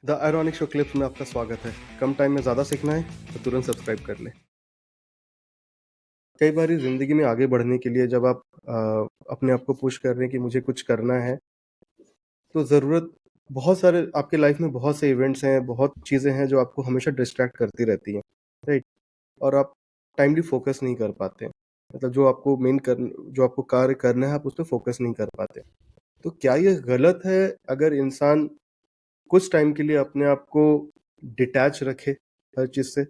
The ironic show clips में आपका स्वागत है। कम टाइम में ज़्यादा सीखना है तो तुरंत सब्सक्राइब कर लें। कई बारी ज़िंदगी में आगे बढ़ने के लिए जब आप अपने आप को पुश कर रहे हैं कि मुझे कुछ करना है, तो ज़रूरत बहुत सारे आपके लाइफ में बहुत से इवेंट्स हैं, बहुत चीज़ें हैं जो आपको हमेशा डिस्ट्रैक्ट करती रहती हैं, राइट? और आप टाइमली फ़ोकस नहीं कर पाते हैं। मतलब जो आपको कार्य करना है, आप उस पे फ़ोकस नहीं कर पाते। तो क्या ये गलत है अगर इंसान कुछ टाइम के लिए अपने आप को डिटैच रखे हर चीज़ से?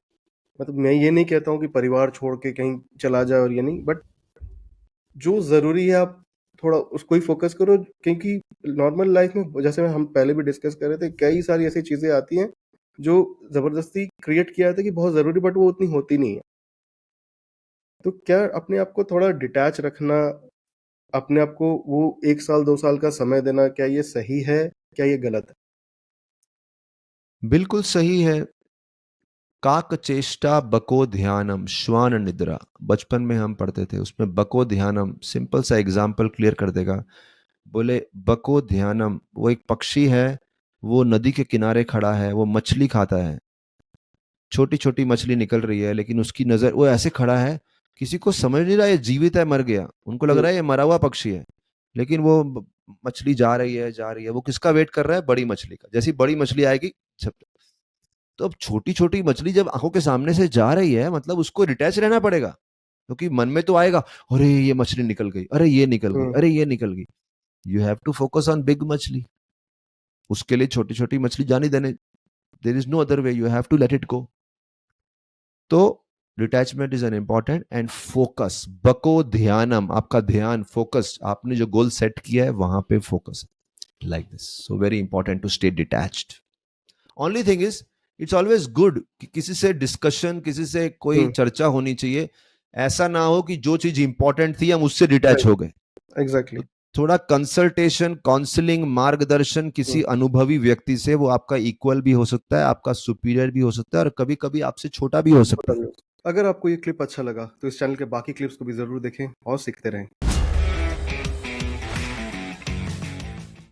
मतलब मैं ये नहीं कहता हूँ कि परिवार छोड़ के कहीं चला जाए और ये नहीं, बट जो ज़रूरी है आप थोड़ा उसको ही फ़ोकस करो, क्योंकि नॉर्मल लाइफ़ में जैसे हम पहले भी डिस्कस कर रहे थे, कई सारी ऐसी चीज़ें आती हैं, जो ज़बरदस्ती क्रिएट किया जाता है कि बहुत ज़रूरी, बट वो उतनी होती नहीं है। तो क्या अपने आप को थोड़ा डिटैच रखना, अपने आप को वो 1 साल 2 साल का समय देना, क्या ये सही है? क्या ये गलत है? बिल्कुल सही है। काक चेष्टा बको ध्यानम श्वान निद्रा, बचपन में हम पढ़ते थे, उसमें बको ध्यानम सिंपल सा एग्जाम्पल क्लियर कर देगा। बोले बको ध्यानम, वो एक पक्षी है, वो नदी के किनारे खड़ा है, वो मछली खाता है। छोटी छोटी मछली निकल रही है, लेकिन उसकी नजर, वो ऐसे खड़ा है, किसी को समझ नहीं रहा ये जीवित है मर गया, उनको लग हुँ, रहा है ये मरा हुआ पक्षी है। लेकिन वो मछली जा रही है जा रही है, वो किसका वेट कर रहा है? बड़ी मछली का। जैसी बड़ी मछली आएगी, झप। तो अब छोटी छोटी मछली जब आंखों के सामने से जा रही है, मतलब उसको डिटैच रहना पड़ेगा, क्योंकि मन में तो आएगा, अरे ये मछली निकल गई, अरे ये निकल गई, हुँ, अरे ये निकल गई। You have to focus on big मछली। उसके लिए छोटी छोटी मछली जाने देने, there is no other way, you have to let it go. तो detachment is an important and focus, बको ध्यानम, आपका ध्यान फोकस, आपने जो गोल सेट किया है वहां पे फोकस है, like this. So very important to stay detached. Only thing is, it's always good कि किसी से डिस्कशन, किसी से कोई हुँ, चर्चा होनी चाहिए। ऐसा ना हो कि जो चीज इंपॉर्टेंट थी हम उससे डिटैच राइट, हो गए। एग्ज़ैक्टली। तो थोड़ा कंसल्टेशन, काउंसलिंग, मार्गदर्शन हुँ, किसी अनुभवी व्यक्ति से, वो आपका इक्वल भी हो सकता है, आपका सुपीरियर भी हो सकता है, और कभी कभी आपसे छोटा भी हो सकता छोटा है। भी हो। अगर आपको ये क्लिप अच्छा लगा, तो इस चैनल के बाकी क्लिप्स को भी ज़रूर देखें और सीखते रहें।